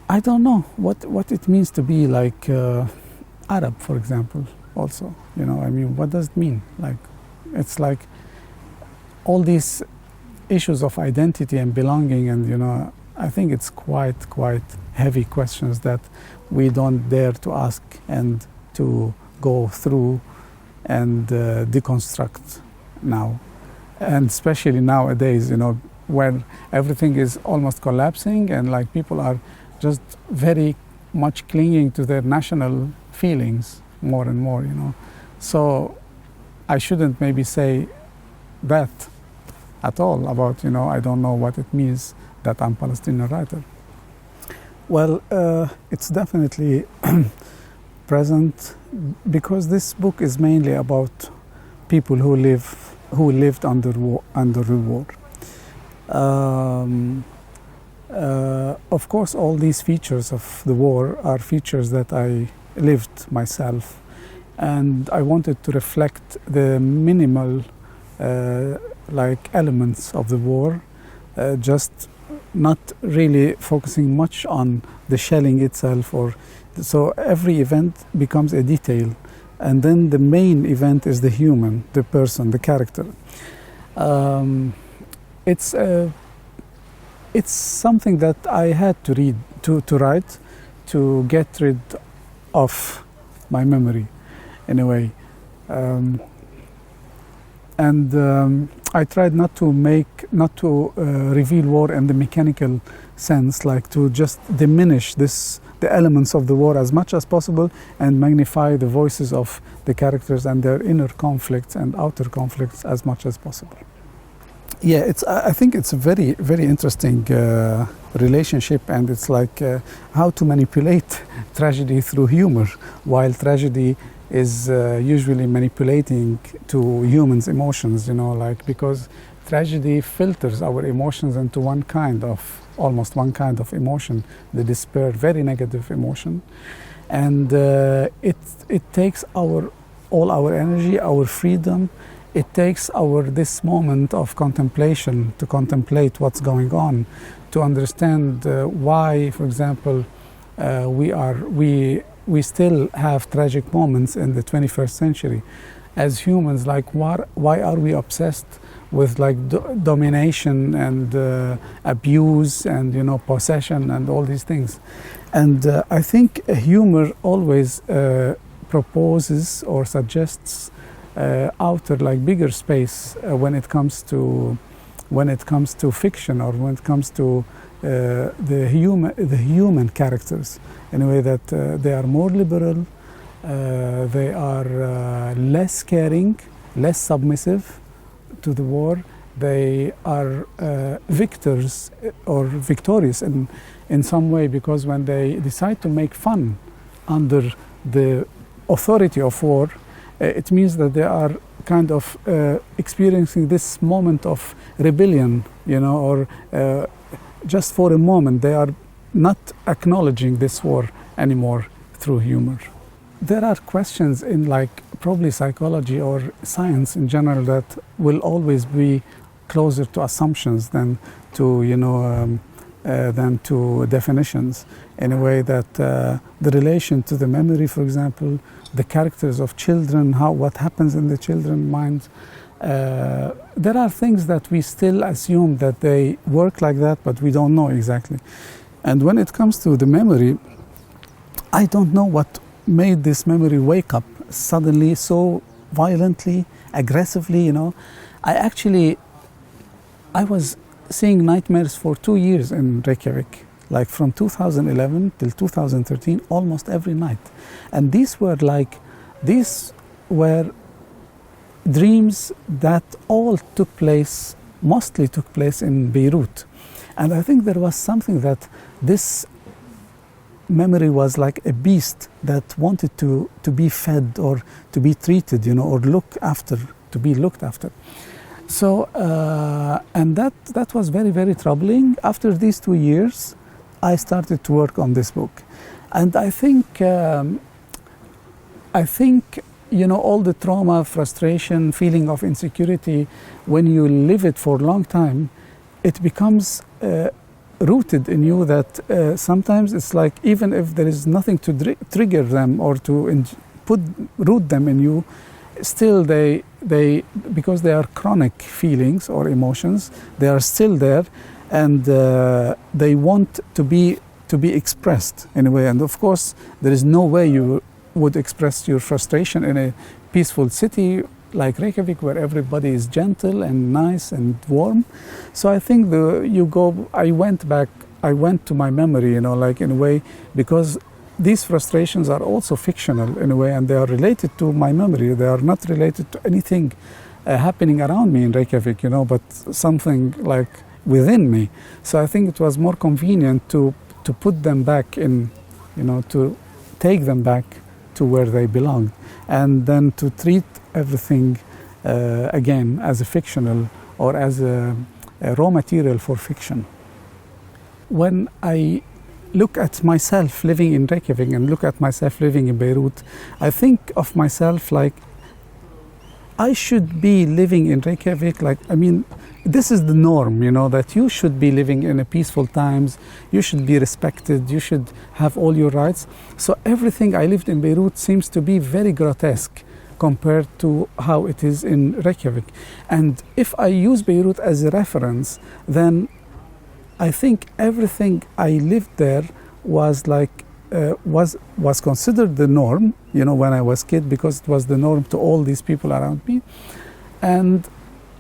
I don't know what it means to be like Arab, for example, also. I mean, what does it mean? Like, it's like all these issues of identity and belonging, and I think it's quite heavy questions that we don't dare to ask and to go through and deconstruct now, and especially nowadays, when everything is almost collapsing and like people are just very much clinging to their national feelings more and more, So I shouldn't maybe say that at all about, I don't know what it means that I'm Palestinian writer. Well, it's definitely present because this book is mainly about people who lived under the war. Of course, all these features of the war are features that I lived myself, and I wanted to reflect the minimal elements of the war, just not really focusing much on the shelling itself, so every event becomes a detail, and then the main event is the human, the person, the character. It's something that I had to read, to write, to get rid of my memory, in a way. I tried not to reveal war in the mechanical sense, like to just diminish the elements of the war as much as possible and magnify the voices of the characters and their inner conflicts and outer conflicts as much as possible. Yeah, I think it's a very, very interesting relationship, and it's like how to manipulate tragedy through humor, while tragedy is usually manipulating to humans' emotions, because tragedy filters our emotions into almost one kind of emotion, the despair, very negative emotion, and it takes all our energy, our freedom. It takes this moment of contemplation to contemplate what's going on, to understand why, for example, we still have tragic moments in the 21st century as humans. Like, why are we obsessed with domination and abuse and possession and all these things? And I think humor always proposes or suggests outer, bigger space when it comes to fiction, or when it comes to the human characters, in a way that they are more liberal, they are less caring, less submissive to the war. They are victors or victorious in some way, because when they decide to make fun under the authority of war, it means that they are kind of experiencing this moment of rebellion, or just for a moment they are not acknowledging this war anymore through humor. There are questions in probably psychology or science in general that will always be closer to assumptions than to definitions, in a way that the relation to the memory, for example, the characters of children, what happens in the children's minds. There are things that we still assume that they work like that, but we don't know exactly. And when it comes to the memory, I don't know what made this memory wake up suddenly, so violently, aggressively, I was seeing nightmares for 2 years in Reykjavik, from 2011 till 2013, almost every night. And these were dreams that mostly took place in Beirut. And I think there was something that this memory was like a beast that wanted to be fed or to be treated, or to be looked after. So, and that was very, very troubling. After these 2 years, I started to work on this book. And I think all the trauma, frustration, feeling of insecurity, when you live it for a long time, it becomes rooted in you that sometimes it's like even if there is nothing to trigger them or to root them in you, still they because they are chronic feelings or emotions, they are still there, and they want to be expressed in a way. And of course, there is no way you would express your frustration in a peaceful city like Reykjavik, where everybody is gentle and nice and warm. So I think I went to my memory, like in a way, because these frustrations are also fictional in a way, and they are related to my memory. They are not related to anything happening around me in Reykjavik, but something like within me. So I think it was more convenient to put them back in, to take them back to where they belong, and then to treat everything again as a fictional or as a raw material for fiction. When I look at myself living in Reykjavik and look at myself living in Beirut, I think of myself like I should be living in Reykjavik. This is the norm, that you should be living in a peaceful times, you should be respected, you should have all your rights. So everything I lived in Beirut seems to be very grotesque compared to how it is in Reykjavik. And if I use Beirut as a reference, then I think everything I lived there was like was considered the norm, when I was a kid, because it was the norm to all these people around me.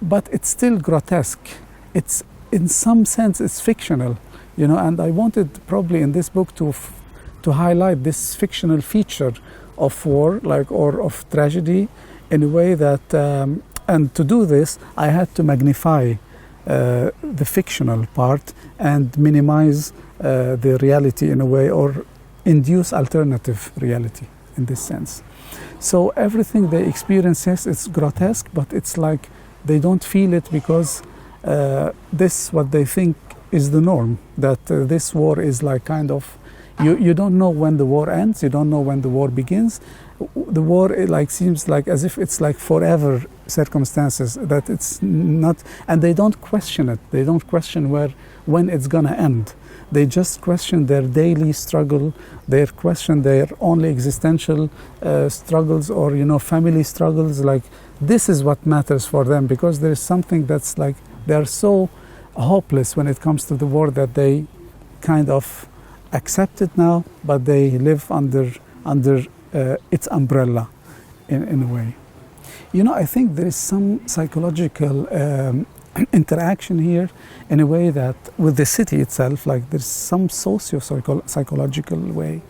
But it's still grotesque. It's in some sense it's fictional, and I wanted probably in this book to highlight this fictional feature of war, or of tragedy, in a way that, and to do this, I had to magnify the fictional part and minimize the reality in a way, or induce alternative reality in this sense. So everything they experience, yes, it's grotesque, but it's like they don't feel it because this what they think is the norm, that this war is like kind of, you don't know when the war ends, you don't know when the war begins. The war seems like as if it's like forever circumstances, that it's not, and they don't question it. They don't question when it's gonna end. They just question their daily struggle. They question their only existential struggles, or family struggles. Like this is what matters for them, because there is something that's like they are so hopeless when it comes to the war that they kind of accept it now, but they live under its umbrella in a way. I think there is some psychological interaction here in a way that with the city itself, like there's some socio-psychological way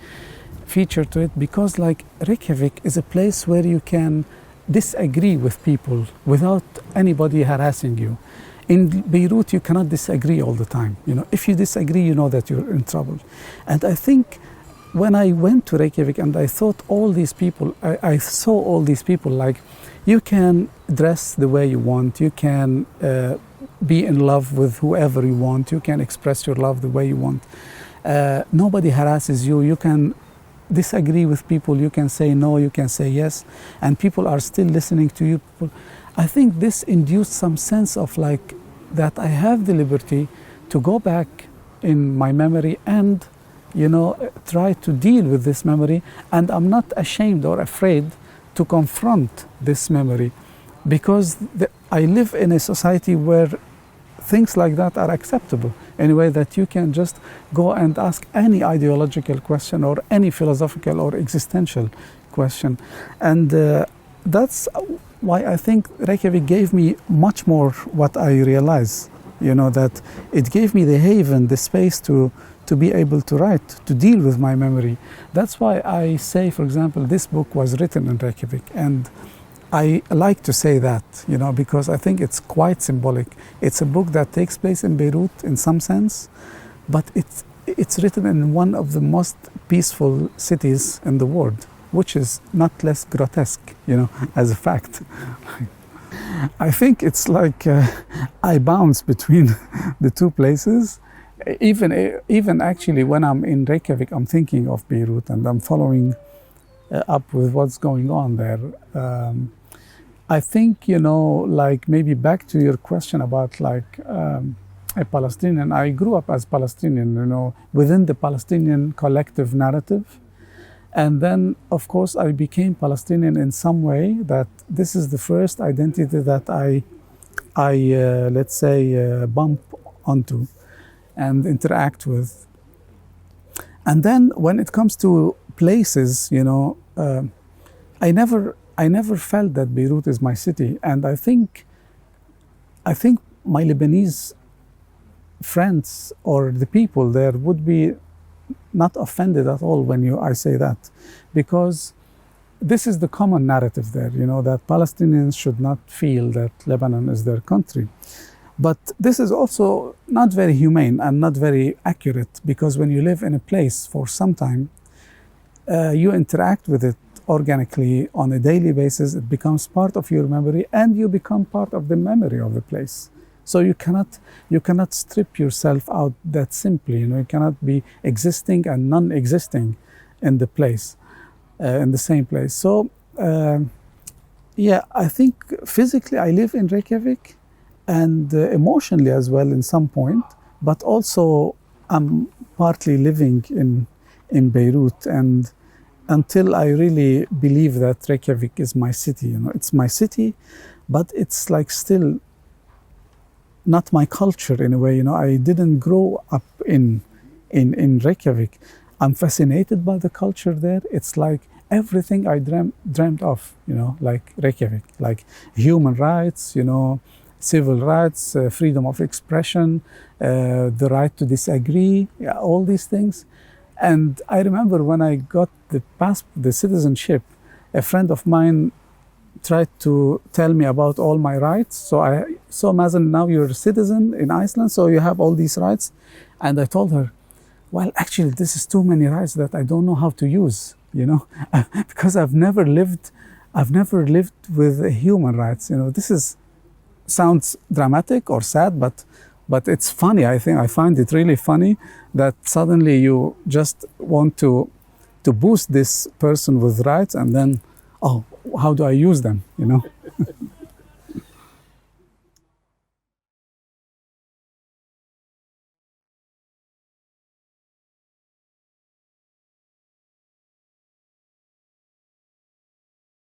feature to it, because like Reykjavik is a place where you can disagree with people without anybody harassing you. In Beirut, you cannot disagree all the time. If you disagree, you know that you're in trouble. And I think when I went to Reykjavik and I thought all these people, I saw all these people, like you can dress the way you want, you can be in love with whoever you want, you can express your love the way you want. Nobody harasses you, you can disagree with people, you can say no, you can say yes, and people are still listening to you. I think this induced some sense of like that I have the liberty to go back in my memory and try to deal with this memory, and I'm not ashamed or afraid to confront this memory, because I live in a society where things like that are acceptable, in a way that you can just go and ask any ideological question or any philosophical or existential question. And that's why I think Reykjavik gave me much more what I realize, that it gave me the haven, the space to be able to write, to deal with my memory. That's why I say, for example, this book was written in Reykjavik, and I like to say that, because I think it's quite symbolic. It's a book that takes place in Beirut in some sense, but it's written in one of the most peaceful cities in the world, which is not less grotesque, as a fact. I think it's like I bounce between the two places. Even actually when I'm in Reykjavik, I'm thinking of Beirut and I'm following up with what's going on there. I think, like maybe back to your question about like a Palestinian. I grew up as Palestinian, you know, within the Palestinian collective narrative. And then, of course, I became Palestinian in some way. That this is the first identity that let's say, bump onto and interact with. And then when it comes to places, you know, I never felt that Beirut is my city. And I think my Lebanese friends or the people there would be not offended at all when I say that, because this is the common narrative there, you know, that Palestinians should not feel that Lebanon is their country. But this is also not very humane and not very accurate, because when you live in a place for some time, you interact with it organically on a daily basis. It becomes part of your memory, and you become part of the memory of the place. So you cannot strip yourself out that simply. You know, you cannot be existing and non-existing in the place, in the same place. So yeah, I think physically I live in Reykjavik, and emotionally as well in some point. But also I'm partly living in Beirut, and until I really believe that Reykjavik is my city. You know, it's my city, but it's like still not my culture in a way. You know, I didn't grow up in Reykjavik. I'm fascinated by the culture there. It's like everything I dreamt of, you know, like Reykjavik, like human rights, you know, civil rights, freedom of expression, the right to disagree, yeah, all these things. And I remember when I got the citizenship, a friend of mine tried to tell me about all my rights. So Mazen, now you're a citizen in Iceland, so you have all these rights. And I told her, well, actually, this is too many rights that I don't know how to use, you know, because I've never lived with human rights. You know, sounds dramatic or sad, but it's funny. I find it really funny that suddenly you just want to boost this person with rights, and then, oh, how do I use them, you know?